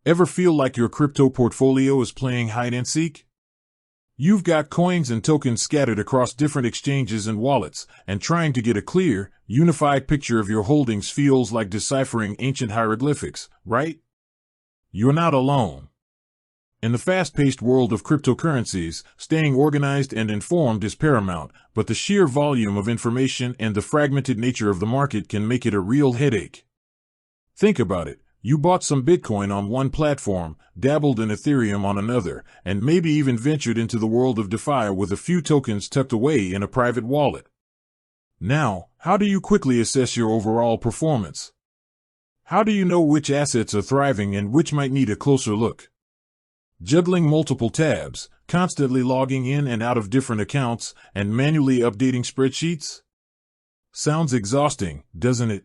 Ever feel like your crypto portfolio is playing hide and seek? You've got coins and tokens scattered across different exchanges and wallets, and trying to get a clear, unified picture of your holdings feels like deciphering ancient hieroglyphics, right? You're not alone. In the fast-paced world of cryptocurrencies, staying organized and informed is paramount, but the sheer volume of information and the fragmented nature of the market can make it a real headache. Think about it. You bought some Bitcoin on one platform, dabbled in Ethereum on another, and maybe even ventured into the world of DeFi with a few tokens tucked away in a private wallet. Now, how do you quickly assess your overall performance? How do you know which assets are thriving and which might need a closer look? Juggling multiple tabs, constantly logging in and out of different accounts, and manually updating spreadsheets? Sounds exhausting, doesn't it?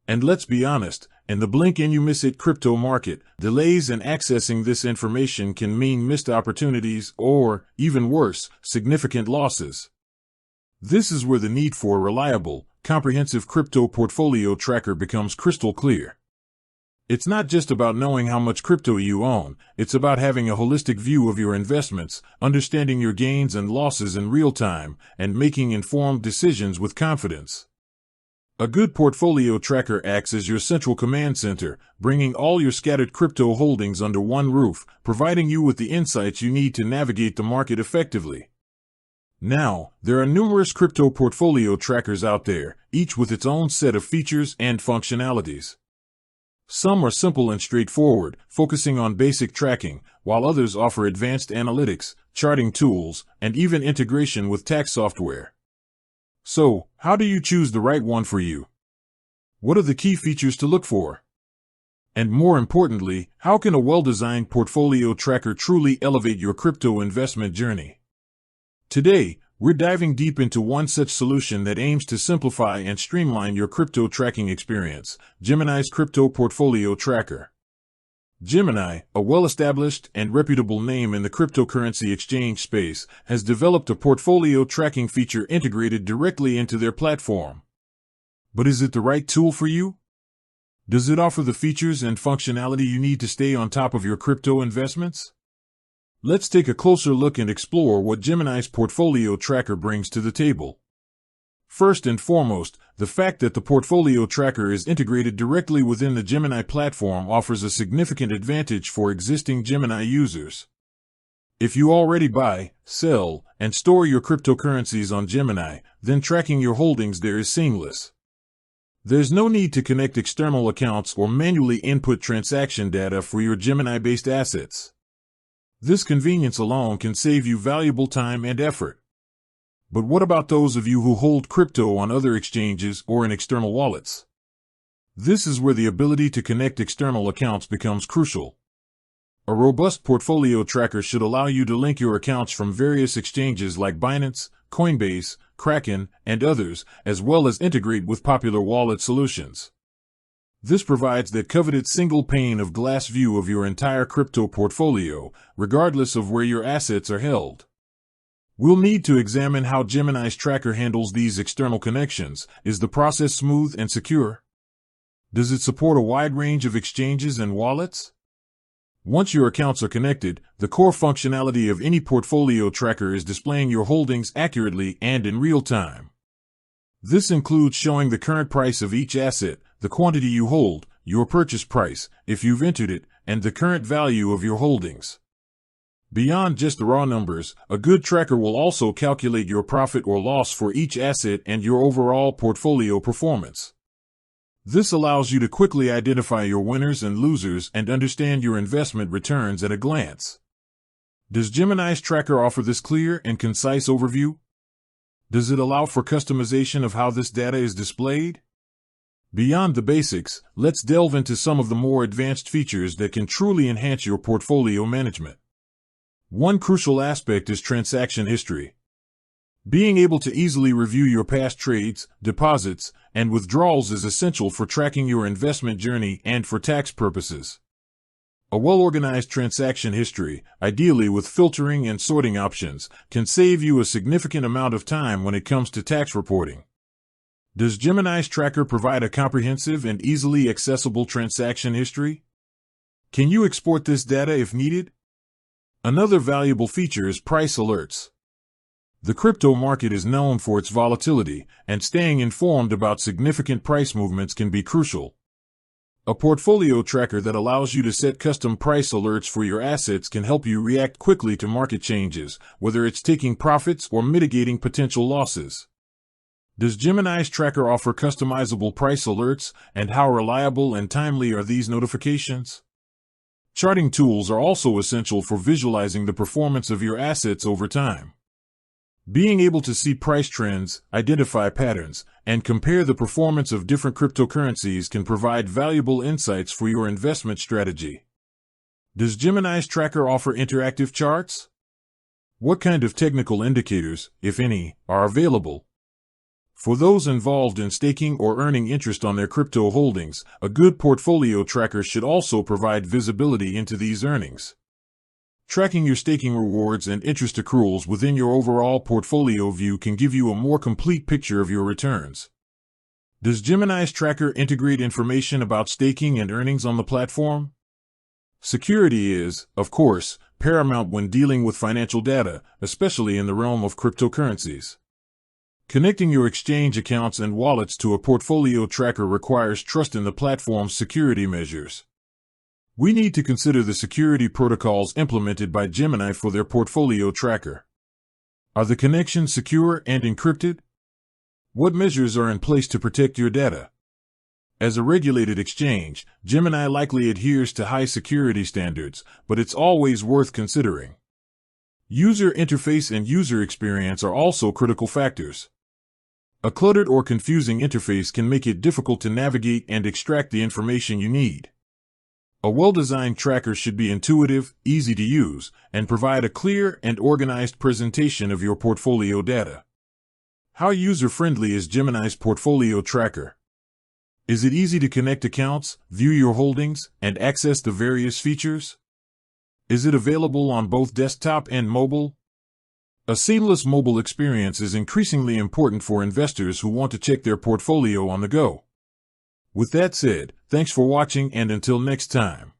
And let's be honest, in the blink and you miss it crypto market, delays in accessing this information can mean missed opportunities or, even worse, significant losses. This is where the need for a reliable, comprehensive crypto portfolio tracker becomes crystal clear. It's not just about knowing how much crypto you own, it's about having a holistic view of your investments, understanding your gains and losses in real time, and making informed decisions with confidence. A good portfolio tracker acts as your central command center, bringing all your scattered crypto holdings under one roof, providing you with the insights you need to navigate the market effectively. Now, there are numerous crypto portfolio trackers out there, each with its own set of features and functionalities. Some are simple and straightforward, focusing on basic tracking, while others offer advanced analytics, charting tools, and even integration with tax software. So, how do you choose the right one for you? What are the key features to look for? And more importantly, how can a well-designed portfolio tracker truly elevate your crypto investment journey? Today, we're diving deep into one such solution that aims to simplify and streamline your crypto tracking experience, Gemini's Crypto Portfolio Tracker. Gemini, a well-established and reputable name in the cryptocurrency exchange space, has developed a portfolio tracking feature integrated directly into their platform. But is it the right tool for you? Does it offer the features and functionality you need to stay on top of your crypto investments? Let's take a closer look and explore what Gemini's portfolio tracker brings to the table. First and foremost, the fact that the portfolio tracker is integrated directly within the Gemini platform offers a significant advantage for existing Gemini users. If you already buy, sell, and store your cryptocurrencies on Gemini, then tracking your holdings there is seamless. There's no need to connect external accounts or manually input transaction data for your Gemini-based assets. This convenience alone can save you valuable time and effort. But what about those of you who hold crypto on other exchanges or in external wallets? This is where the ability to connect external accounts becomes crucial. A robust portfolio tracker should allow you to link your accounts from various exchanges like Binance, Coinbase, Kraken, and others, as well as integrate with popular wallet solutions. This provides that coveted single pane of glass view of your entire crypto portfolio, regardless of where your assets are held. We'll need to examine how Gemini's tracker handles these external connections. Is the process smooth and secure? Does it support a wide range of exchanges and wallets? Once your accounts are connected, the core functionality of any portfolio tracker is displaying your holdings accurately and in real time. This includes showing the current price of each asset, the quantity you hold, your purchase price, if you've entered it, and the current value of your holdings. Beyond just the raw numbers, a good tracker will also calculate your profit or loss for each asset and your overall portfolio performance. This allows you to quickly identify your winners and losers and understand your investment returns at a glance. Does Gemini's tracker offer this clear and concise overview? Does it allow for customization of how this data is displayed? Beyond the basics, let's delve into some of the more advanced features that can truly enhance your portfolio management. One crucial aspect is transaction history. Being able to easily review your past trades, deposits, and withdrawals is essential for tracking your investment journey and for tax purposes. A well-organized transaction history, ideally with filtering and sorting options, can save you a significant amount of time when it comes to tax reporting. Does Gemini's tracker provide a comprehensive and easily accessible transaction history? Can you export this data if needed? Another valuable feature is price alerts. The crypto market is known for its volatility, and staying informed about significant price movements can be crucial. A portfolio tracker that allows you to set custom price alerts for your assets can help you react quickly to market changes, whether it's taking profits or mitigating potential losses. Does Gemini's tracker offer customizable price alerts, and how reliable and timely are these notifications? Charting tools are also essential for visualizing the performance of your assets over time. Being able to see price trends, identify patterns, and compare the performance of different cryptocurrencies can provide valuable insights for your investment strategy. Does Gemini's tracker offer interactive charts? What kind of technical indicators, if any, are available? For those involved in staking or earning interest on their crypto holdings, a good portfolio tracker should also provide visibility into these earnings. Tracking your staking rewards and interest accruals within your overall portfolio view can give you a more complete picture of your returns. Does Gemini's tracker integrate information about staking and earnings on the platform? Security is, of course, paramount when dealing with financial data, especially in the realm of cryptocurrencies. Connecting your exchange accounts and wallets to a portfolio tracker requires trust in the platform's security measures. We need to consider the security protocols implemented by Gemini for their portfolio tracker. Are the connections secure and encrypted? What measures are in place to protect your data? As a regulated exchange, Gemini likely adheres to high security standards, but it's always worth considering. User interface and user experience are also critical factors. A cluttered or confusing interface can make it difficult to navigate and extract the information you need. A well-designed tracker should be intuitive, easy to use, and provide a clear and organized presentation of your portfolio data. How user-friendly is Gemini's portfolio tracker? Is it easy to connect accounts, view your holdings, and access the various features? Is it available on both desktop and mobile? A seamless mobile experience is increasingly important for investors who want to check their portfolio on the go. With that said, thanks for watching, and until next time.